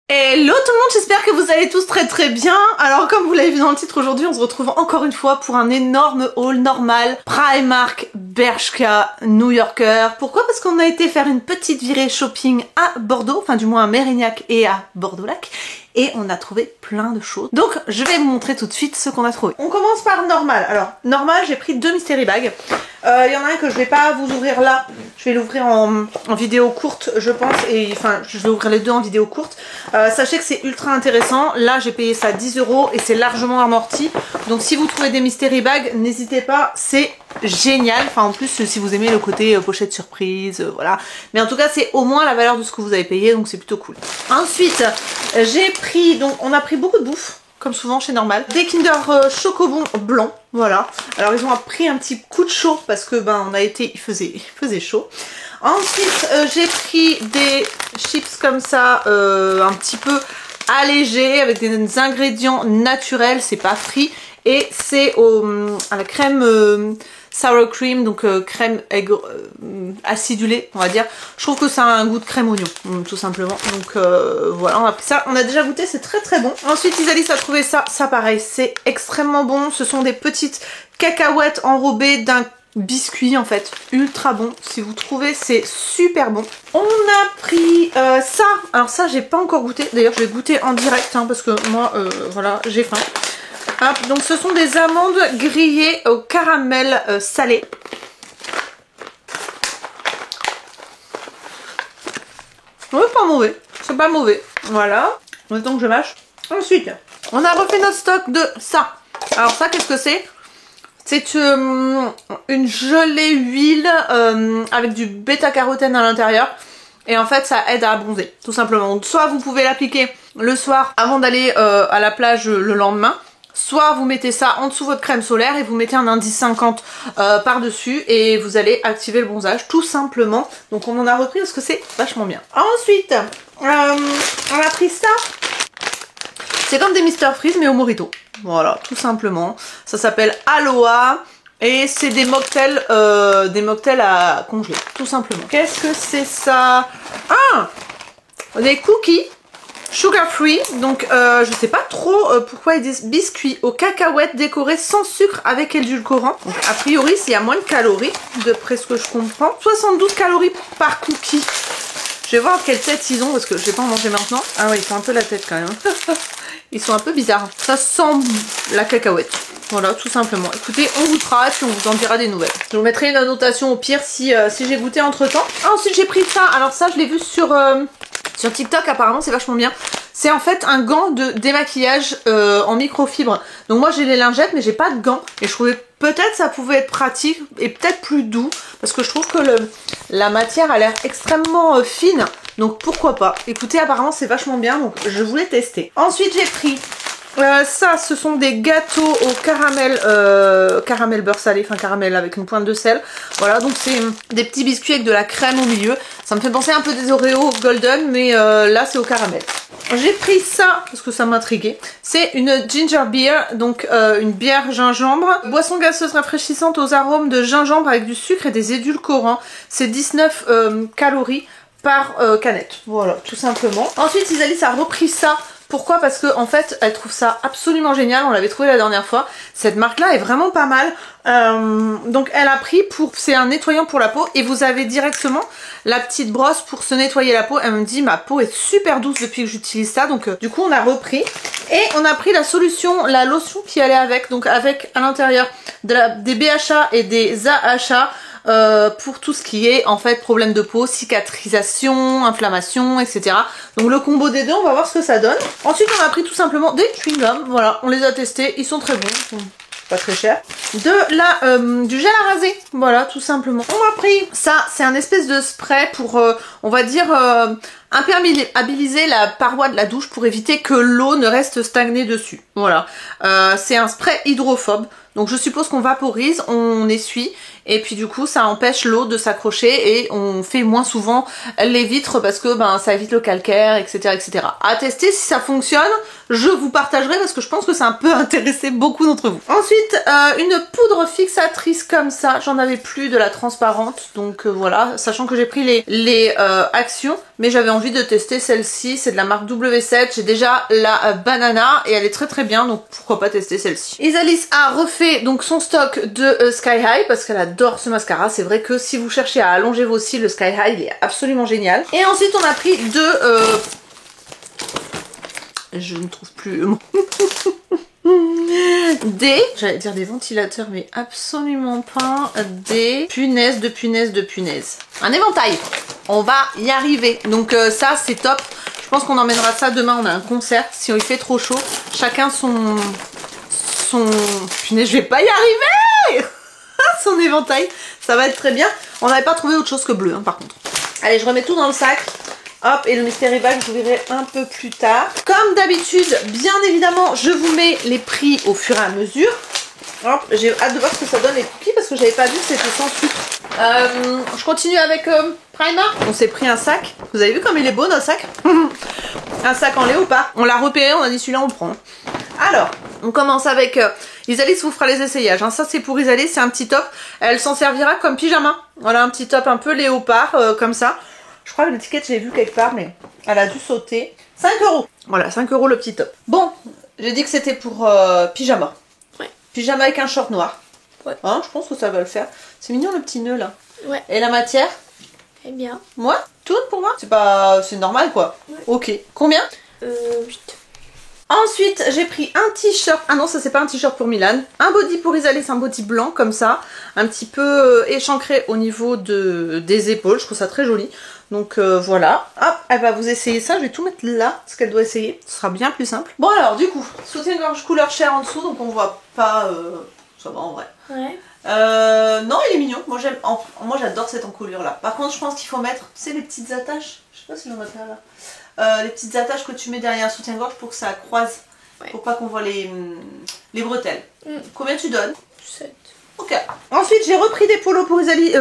Hello tout le monde, j'espère que vous allez tous très bien. Alors comme vous l'avez vu dans le titre, aujourd'hui on se retrouve encore une fois pour un énorme haul normal Primark, Bershka, New Yorker. Pourquoi? Parce qu'on a été faire une petite virée shopping à Bordeaux, enfin du moins à Mérignac et à Bordeaux-Lac. Et on a trouvé plein de choses. Donc je vais vous montrer tout de suite ce qu'on a trouvé. On commence par normal. Alors normal, j'ai pris deux mystery bags. Il y en a un que je vais pas vous ouvrir là. Je vais l'ouvrir en vidéo courte je pense. Et enfin je vais ouvrir les deux en vidéo courte. Sachez que c'est ultra intéressant. Là j'ai payé ça 10 € et c'est largement amorti. Donc si vous trouvez des mystery bags, n'hésitez pas, c'est génial. Enfin en plus si vous aimez le côté pochette surprise, voilà. Mais en tout cas c'est au moins la valeur de ce que vous avez payé, donc c'est plutôt cool. Ensuite j'ai pris, donc on a pris beaucoup de bouffe comme souvent chez Normal, des Kinder Chocobon blancs, voilà. Alors ils ont pris un petit coup de chaud parce que ben on a été, il faisait chaud. Ensuite j'ai pris des chips comme ça, un petit peu allégés avec des ingrédients naturels, c'est pas frit et c'est à la crème sour cream, donc crème acidulée on va dire. Je trouve que ça a un goût de crème oignon tout simplement, donc voilà, on a pris ça, on a déjà goûté, c'est très bon. Ensuite Isalis a trouvé ça pareil, c'est extrêmement bon, ce sont des petites cacahuètes enrobées d'un biscuit en fait, ultra bon, si vous trouvez c'est super bon. On a pris ça, alors ça j'ai pas encore goûté, d'ailleurs je vais goûter en direct hein, parce que moi voilà j'ai faim. Hop, donc ce sont des amandes grillées au caramel salé. Ouais, pas mauvais, c'est pas mauvais. Voilà, maintenant que je mâche. Ensuite, on a refait notre stock de ça. Alors ça, qu'est-ce que c'est? C'est une gelée huile avec du bêta-carotène à l'intérieur. Et en fait, ça aide à bronzer, tout simplement. Donc, soit vous pouvez l'appliquer le soir avant d'aller à la plage le lendemain. Soit vous mettez ça en dessous de votre crème solaire et vous mettez un indice 50 par-dessus et vous allez activer le bronzage tout simplement. Donc on en a repris parce que c'est vachement bien. Ensuite, on a pris ça. C'est comme des Mr Freeze mais au mojito. Voilà, tout simplement. Ça s'appelle Aloha et c'est des mocktails à congeler, tout simplement. Qu'est-ce que c'est ça? Ah, des cookies. Sugar free, donc je sais pas trop pourquoi ils disent biscuits aux cacahuètes décorés sans sucre avec édulcorant. Donc a priori il y a moins de calories, d'après ce que je comprends. 72 calories par cookie. Je vais voir quelle tête ils ont parce que je vais pas en manger maintenant. Ah ouais, ils font un peu la tête quand même. Ils sont un peu bizarres. Ça sent la cacahuète. Voilà, tout simplement. Écoutez, on goûtera et puis on vous en dira des nouvelles. Je vous mettrai une annotation au pire si j'ai goûté entre temps. Ensuite j'ai pris ça, alors ça je l'ai vu sur TikTok, apparemment c'est vachement bien. C'est en fait un gant de démaquillage en microfibre. Donc moi j'ai les lingettes mais j'ai pas de gants. Et je trouvais peut-être ça pouvait être pratique et peut-être plus doux. Parce que je trouve que la matière a l'air extrêmement fine. Donc pourquoi pas. Écoutez, apparemment c'est vachement bien, donc je voulais tester. Ensuite j'ai pris ça, ce sont des gâteaux au caramel beurre salé, enfin caramel avec une pointe de sel. Voilà, donc c'est des petits biscuits avec de la crème au milieu. Ça me fait penser un peu des Oreos golden, mais là c'est au caramel. J'ai pris ça parce que ça m'intriguait. C'est une ginger beer, donc une bière gingembre. Boisson gazeuse rafraîchissante aux arômes de gingembre avec du sucre et des édulcorants. C'est 19 calories par canette. Voilà, tout simplement. Ensuite, Isalis a repris ça. Pourquoi? Parce que en fait elle trouve ça absolument génial, on l'avait trouvé la dernière fois. Cette marque là est vraiment pas mal, donc elle a pris c'est un nettoyant pour la peau et vous avez directement la petite brosse pour se nettoyer la peau. Elle me dit ma peau est super douce depuis que j'utilise ça, donc du coup on a repris et on a pris la lotion qui allait avec, donc avec à l'intérieur des BHA et des AHA. Pour tout ce qui est en fait problème de peau, cicatrisation, inflammation, etc. Donc le combo des deux, on va voir ce que ça donne. Ensuite on a pris tout simplement des chewing-gums, voilà, on les a testés, ils sont très bons, pas très cher. Du gel à raser, voilà, tout simplement. On a pris ça, c'est un espèce de spray pour, on va dire, imperméabiliser la paroi de la douche pour éviter que l'eau ne reste stagnée dessus. Voilà, c'est un spray hydrophobe. Donc je suppose qu'on vaporise, on essuie et puis du coup ça empêche l'eau de s'accrocher et on fait moins souvent les vitres parce que ben ça évite le calcaire, etc. etc. À tester si ça fonctionne, je vous partagerai parce que je pense que ça peut intéresser beaucoup d'entre vous. Ensuite, une poudre fixatrice comme ça, j'en avais plus de la transparente, donc voilà, sachant que j'ai pris les actions, mais j'avais envie de tester celle-ci, c'est de la marque W7, j'ai déjà la banana et elle est très très bien, donc pourquoi pas tester celle-ci. Isalis a refait donc son stock de Sky High parce qu'elle adore ce mascara, c'est vrai que si vous cherchez à allonger vos cils, le Sky High il est absolument génial. Et ensuite on a pris je ne trouve plus le mot. J'allais dire des ventilateurs, mais absolument pas. Des punaises de punaises de punaises. Un éventail. On va y arriver. Donc ça, c'est top. Je pense qu'on emmènera ça demain. On a un concert. Si il fait trop chaud, chacun son... Punaise, je vais pas y arriver. Son éventail. Ça va être très bien. On n'avait pas trouvé autre chose que bleu, hein, par contre. Allez, je remets tout dans le sac. Hop, et le mystery bag, je vous verrai un peu plus tard. Comme d'habitude, bien évidemment, je vous mets les prix au fur et à mesure. Hop, j'ai hâte de voir ce que ça donne les cookies parce que j'avais pas vu que c'était sans sucre. Je continue avec Primark. On s'est pris un sac. Vous avez vu comme il est beau notre sac. Un sac en léopard. On l'a repéré, on a dit celui-là on prend. Alors, on commence avec Isalis vous fera les essayages. Hein. Ça c'est pour Isalis, c'est un petit top. Elle s'en servira comme pyjama. Voilà, un petit top un peu léopard comme ça. Je crois que l'étiquette, je l'ai vu quelque part, mais elle a dû sauter. 5 €. Voilà, 5 € le petit top. Bon, j'ai dit que c'était pour pyjama. Ouais. Pyjama avec un short noir. Ouais. Hein, je pense que ça va le faire. C'est mignon le petit nœud là. Ouais. Et la matière? Eh bien. Moi? Toute pour moi? C'est pas... c'est normal quoi. Ouais. Ok. Combien? 8. Ensuite, j'ai pris un t-shirt. Ah non, ça c'est pas un t-shirt pour Milan. Un body pour Isalis, un body blanc comme ça. Un petit peu échancré au niveau des épaules. Je trouve ça très joli. Donc voilà. Hop, elle va vous essayer ça. Je vais tout mettre là, ce qu'elle doit essayer. Ce sera bien plus simple. Bon alors, du coup, soutien-gorge couleur chair en dessous. Donc on voit pas... ça va en vrai. Ouais. Non, il est mignon. Moi j'adore cette encolure là. Par contre, je pense qu'il faut mettre, tu sais, les petites attaches. Je sais pas si j'en ai pas là. Les petites attaches que tu mets derrière un soutien-gorge pour que ça croise. Ouais. Pour pas qu'on voit les bretelles. Combien tu donnes? 7. Ok. Ensuite, j'ai repris des polos pour Isalis,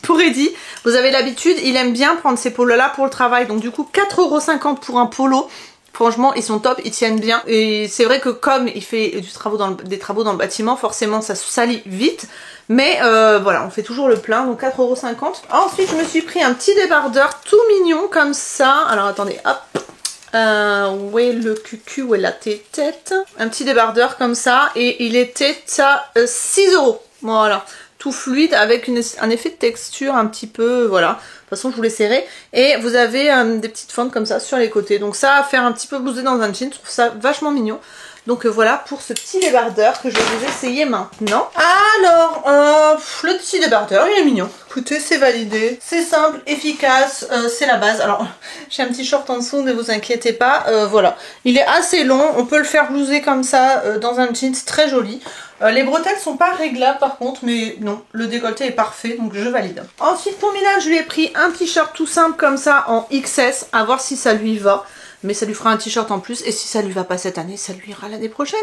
pour Eddie. Vous avez l'habitude, il aime bien prendre ces polos-là pour le travail. Donc du coup, 4,50 € pour un polo. Franchement, ils sont top, ils tiennent bien. Et c'est vrai que comme il fait des travaux dans le bâtiment, forcément, ça se salit vite. Mais voilà, on fait toujours le plein, donc 4,50 €. Ensuite, je me suis pris un petit débardeur tout mignon comme ça. Alors attendez, hop. Où est le cucu, où est la tête? Un petit débardeur comme ça et il était à 6 €. Voilà, tout fluide avec un effet de texture un petit peu, voilà. De toute façon je vous l'essaierai. Et vous avez des petites fentes comme ça sur les côtés. Donc ça, à faire un petit peu blouser dans un jean, je trouve ça vachement mignon. Donc voilà pour ce petit débardeur que je vais vous essayer maintenant. Alors, le petit débardeur, il est mignon. Écoutez, c'est validé, c'est simple, efficace, c'est la base. Alors, j'ai un petit short en dessous, ne vous inquiétez pas. Voilà, il est assez long, on peut le faire blouser comme ça dans un jean, c'est très joli. Les bretelles sont pas réglables par contre, mais non, le décolleté est parfait, donc je valide. Ensuite pour Milan, je lui ai pris un t-shirt tout simple comme ça en XS, à voir si ça lui va. Mais ça lui fera un t-shirt en plus, et si ça lui va pas cette année, ça lui ira l'année prochaine.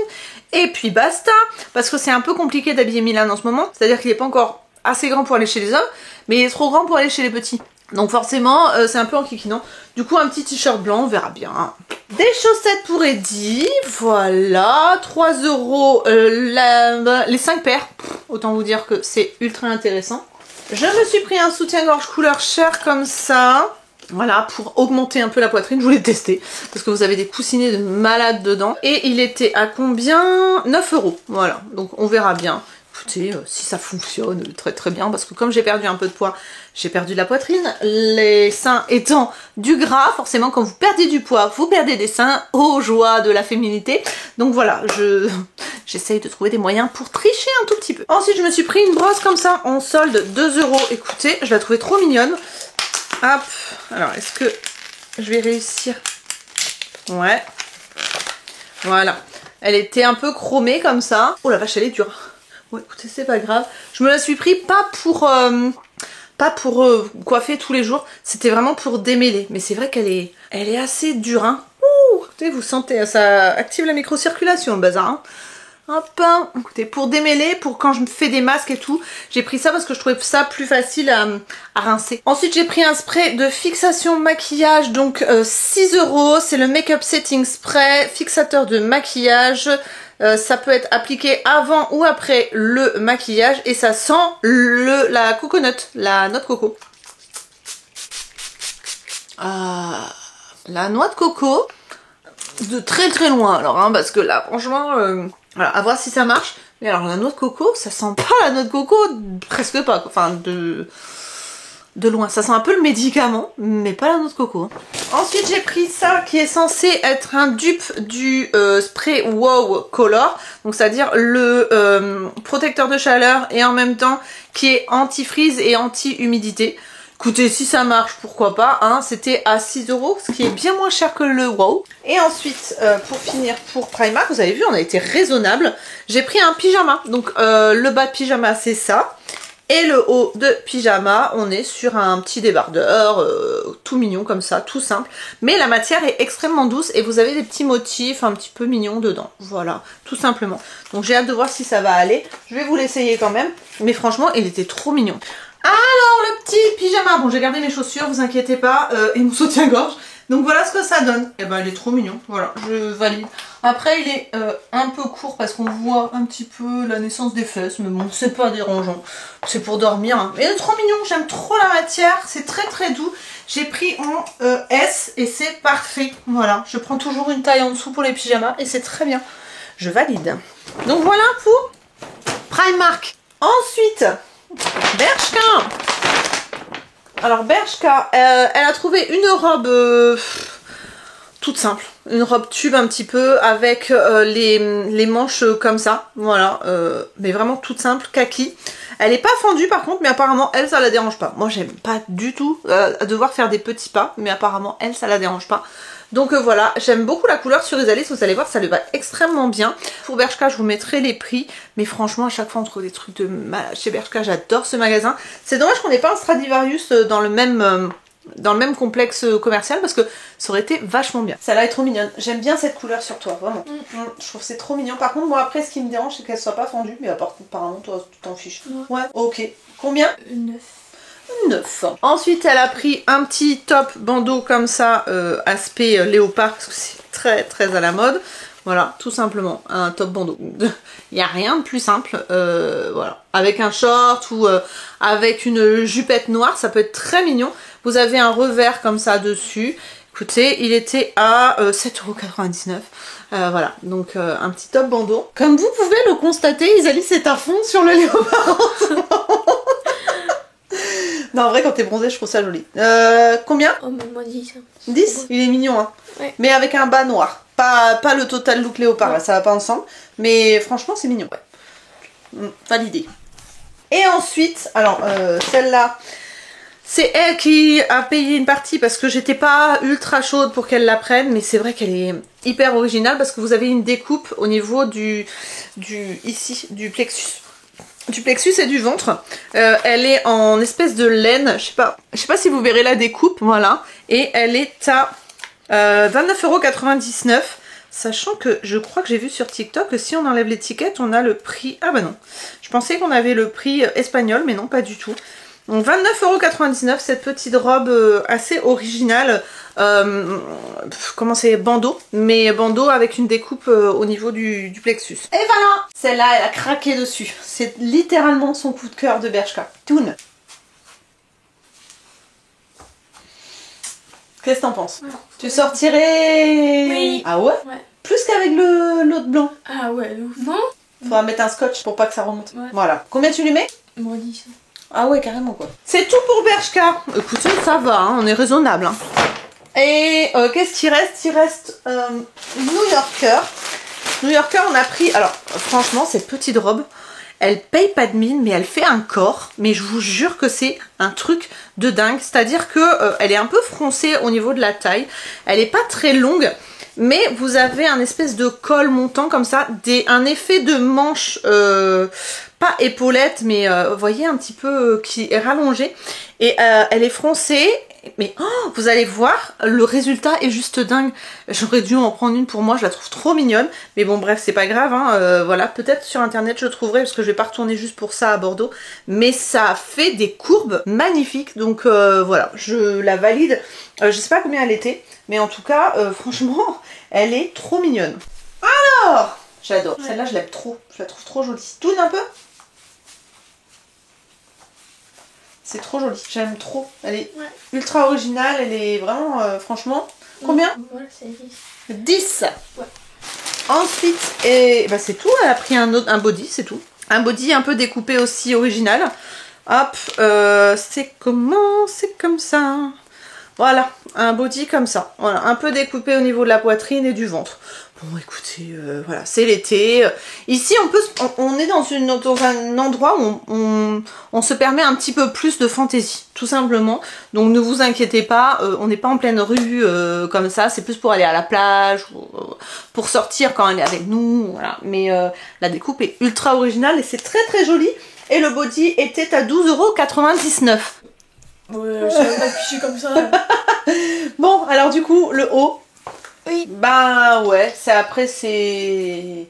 Et puis basta, parce que c'est un peu compliqué d'habiller Milan en ce moment, c'est-à-dire qu'il est pas encore assez grand pour aller chez les hommes, mais il est trop grand pour aller chez les petits. Donc forcément, c'est un peu enquiquinant. Du coup, un petit t-shirt blanc, on verra bien. Des chaussettes pour Eddie, voilà, 3 €, les 5 paires. Autant vous dire que c'est ultra intéressant. Je me suis pris un soutien-gorge couleur chair comme ça. Voilà, pour augmenter un peu la poitrine, je voulais tester, parce que vous avez des coussinets de malade dedans. Et il était à combien? 9 €, voilà, donc on verra bien. Écoutez, si ça fonctionne, très très bien, parce que comme j'ai perdu un peu de poids, j'ai perdu de la poitrine, les seins étant du gras, forcément quand vous perdez du poids, vous perdez des seins, aux joies de la féminité. Donc voilà, j'essaye de trouver des moyens pour tricher un tout petit peu. Ensuite, je me suis pris une brosse comme ça, en solde, 2 €, écoutez, je la trouvais trop mignonne. Hop, alors est-ce que je vais réussir? Ouais, voilà, elle était un peu chromée comme ça. Oh la vache, elle est dure. Bon écoutez, c'est pas grave, je me la suis pris pas pour coiffer tous les jours, c'était vraiment pour démêler. Mais c'est vrai qu'elle est assez dure, hein. Ouh, écoutez, vous sentez, ça active la microcirculation le bazar, hein. Hop, écoutez, pour démêler, pour quand je me fais des masques et tout, j'ai pris ça parce que je trouvais ça plus facile à rincer. Ensuite, j'ai pris un spray de fixation maquillage, donc 6 €. C'est le Make Up Setting Spray, fixateur de maquillage. Ça peut être appliqué avant ou après le maquillage et ça sent la coconut, la noix de coco. La noix de coco de très très loin alors, hein, parce que là, franchement... voilà, à voir si ça marche. Mais alors la noix de coco, ça sent pas la noix de coco, presque pas, enfin de loin. Ça sent un peu le médicament, mais pas la noix de coco. Ensuite j'ai pris ça qui est censé être un dupe du spray Wow Color. Donc c'est-à-dire le protecteur de chaleur et en même temps qui est anti-freeze et anti-humidité. Écoutez, si ça marche, pourquoi pas, hein. C'était à 6 €, ce qui est bien moins cher que le Wow. Et ensuite, pour finir, pour Primark, vous avez vu, on a été raisonnable. J'ai pris un pyjama. Donc, le bas de pyjama, c'est ça. Et le haut de pyjama, on est sur un petit débardeur, tout mignon comme ça, tout simple. Mais la matière est extrêmement douce et vous avez des petits motifs un petit peu mignons dedans. Voilà, tout simplement. Donc, j'ai hâte de voir si ça va aller. Je vais vous l'essayer quand même. Mais franchement, il était trop mignon. Alors le petit pyjama, bon j'ai gardé mes chaussures, vous inquiétez pas, et mon soutien-gorge. Donc voilà ce que ça donne. Et ben il est trop mignon, voilà, je valide. Après il est un peu court parce qu'on voit un petit peu la naissance des fesses, mais bon c'est pas dérangeant, c'est pour dormir. Hein. Mais il est trop mignon, j'aime trop la matière, c'est très très doux. J'ai pris en S et c'est parfait, voilà. Je prends toujours une taille en dessous pour les pyjamas et c'est très bien, je valide. Donc voilà pour Primark. Ensuite... Bershka. Alors Bershka, elle a trouvé une robe toute simple, une robe tube un petit peu avec les manches comme ça, voilà, mais vraiment toute simple, kaki. Elle est pas fendue par contre, mais apparemment elle ça la dérange pas. Moi j'aime pas du tout devoir faire des petits pas, mais apparemment elle ça la dérange pas. Donc voilà, j'aime beaucoup la couleur sur Chrysalis, vous allez voir, ça lui va extrêmement bien. Pour Bershka, je vous mettrai les prix, mais franchement, à chaque fois, on trouve des trucs de malade chez Bershka, j'adore ce magasin. C'est dommage qu'on n'ait pas un Stradivarius dans le même complexe commercial, parce que ça aurait été vachement bien. Celle-là est trop mignonne, j'aime bien cette couleur sur toi, vraiment. Je trouve que c'est trop mignon. Par contre, moi après, ce qui me dérange, c'est qu'elle soit pas fendue, mais apparemment, toi, tu t'en fiches. Ouais, ok. Combien? 9. 9. Ensuite elle a pris un petit top bandeau comme ça, aspect léopard, parce que c'est très très à la mode. Voilà, tout simplement, un top bandeau. Il n'y a rien de plus simple, voilà. Avec un short ou avec une jupette noire, ça peut être très mignon. Vous avez un revers comme ça dessus. Écoutez, il était à 7,99 €. Voilà, donc un petit top bandeau. Comme vous pouvez le constater, Isalis est à fond sur le léopard en ce moment. Non, en vrai, quand t'es bronzée, je trouve ça joli. Combien? Oh, mais moi 10. 10? Il est mignon, hein. Ouais. Mais avec un bas noir. Pas le total look léopard, là, ça va pas ensemble. Mais franchement, c'est mignon. Ouais. Validé. Et ensuite, alors, celle-là, c'est elle qui a payé une partie parce que j'étais pas ultra chaude pour qu'elle la prenne. Mais c'est vrai qu'elle est hyper originale parce que vous avez une découpe au niveau du plexus. Du plexus et du ventre. Elle est en espèce de laine, je sais pas si vous verrez la découpe, voilà. Et elle est à 29,99 €, sachant que je crois que j'ai vu sur TikTok que si on enlève l'étiquette, on a le prix... Ah bah non, je pensais qu'on avait le prix espagnol, mais non, pas du tout. Donc 29,99 €, cette petite robe assez originale, comment c'est, bandeau, mais bandeau avec une découpe au niveau du plexus. Et voilà, celle-là, elle a craqué dessus. C'est littéralement son coup de cœur de Bershka. Toon. Qu'est-ce que t'en penses? Ouais. Tu sortirais... Oui. Ah ouais? Ouais. Plus qu'avec l'autre blanc. Ah ouais, ouf. Non? Faudra mettre un scotch pour pas que ça remonte. Ouais. Voilà. Combien tu lui mets? Moi 10. Ah ouais, carrément quoi. C'est tout pour Bershka. Écoutez, ça va, hein, on est raisonnable. Hein. Et qu'est-ce qu'il reste? Il reste New Yorker. New Yorker, on a pris... Alors, franchement, cette petite robe, elle paye pas de mine, mais elle fait un corps. Mais je vous jure que c'est un truc de dingue. C'est-à-dire que elle est un peu froncée au niveau de la taille. Elle est pas très longue. Mais vous avez un espèce de col montant comme ça, un effet de manche, pas épaulette, mais vous voyez un petit peu qui est rallongé. Et elle est froncée Mais oh, vous allez voir, le résultat est juste dingue. J'aurais dû en prendre une pour moi, je la trouve trop mignonne. Mais bon bref, c'est pas grave, hein. Voilà, peut-être sur internet je trouverai, parce que je vais pas retourner juste pour ça à Bordeaux. Mais ça fait des courbes magnifiques, donc voilà, je la valide. Je sais pas combien elle était, mais en tout cas, franchement, elle est trop mignonne. Alors, j'adore, celle-là je l'aime trop, je la trouve trop jolie. Tourne un peu. C'est trop joli, j'aime trop. Elle est ultra originale, elle est vraiment, franchement... Combien? Voilà, c'est 10. 10. Ouais. Ensuite, et bah c'est tout, elle a pris un body, c'est tout. Un body un peu découpé aussi original. Hop, c'est comment? C'est comme ça. Voilà, un body comme ça. Voilà, un peu découpé au niveau de la poitrine et du ventre. Bon, écoutez, voilà, c'est l'été. Ici, on est dans un endroit où on se permet un petit peu plus de fantaisie, tout simplement. Donc, ne vous inquiétez pas, on n'est pas en pleine rue comme ça. C'est plus pour aller à la plage, pour sortir quand elle est avec nous, voilà. Mais la découpe est ultra originale et c'est très très joli. Et le body était à 12,99 €. Ouais, je savais pas afficher comme ça. Bon, alors du coup, le haut. Oui. Bah ouais, c'est...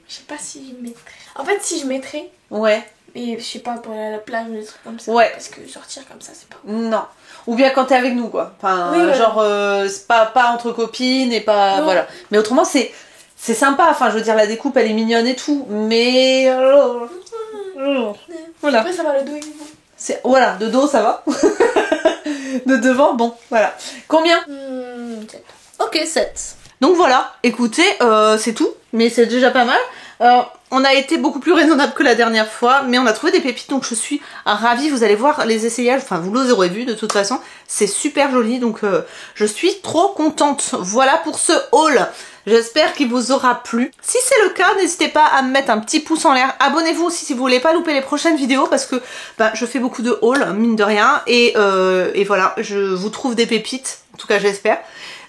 Je sais pas si je mettrais. En fait, si je mettrais. Ouais. Mais je sais pas, pour aller à la plage ou des trucs comme ça. Ouais. Parce que sortir comme ça, c'est pas. Non. Ou bien quand t'es avec nous, quoi. Enfin, oui, ouais. genre, c'est pas entre copines et pas... Non. Voilà. Mais autrement, c'est sympa. Enfin, je veux dire, la découpe, elle est mignonne et tout. Mais... Voilà. Après, ça va, le dos est bon. Voilà, de dos, ça va. De devant, bon, voilà. Combien? 7. Ok, 7. Donc voilà, écoutez, c'est tout, mais c'est déjà pas mal. On a été beaucoup plus raisonnable que la dernière fois, mais on a trouvé des pépites, donc je suis ravie. Vous allez voir les essayages, enfin vous les aurez vus de toute façon, c'est super joli, donc je suis trop contente. Voilà pour ce haul. J'espère qu'il vous aura plu. Si c'est le cas, n'hésitez pas à me mettre un petit pouce en l'air. Abonnez-vous aussi si vous voulez pas louper les prochaines vidéos, parce que bah, je fais beaucoup de hauls, mine de rien, et voilà, je vous trouve des pépites, en tout cas j'espère.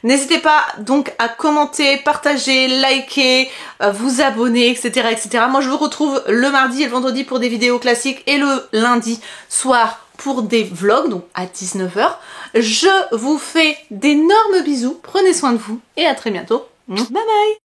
N'hésitez pas donc à commenter, partager, liker, vous abonner, etc., etc. Moi je vous retrouve le mardi et le vendredi pour des vidéos classiques et le lundi soir pour des vlogs, donc à 19 h. Je vous fais d'énormes bisous, prenez soin de vous et à très bientôt. Bye bye!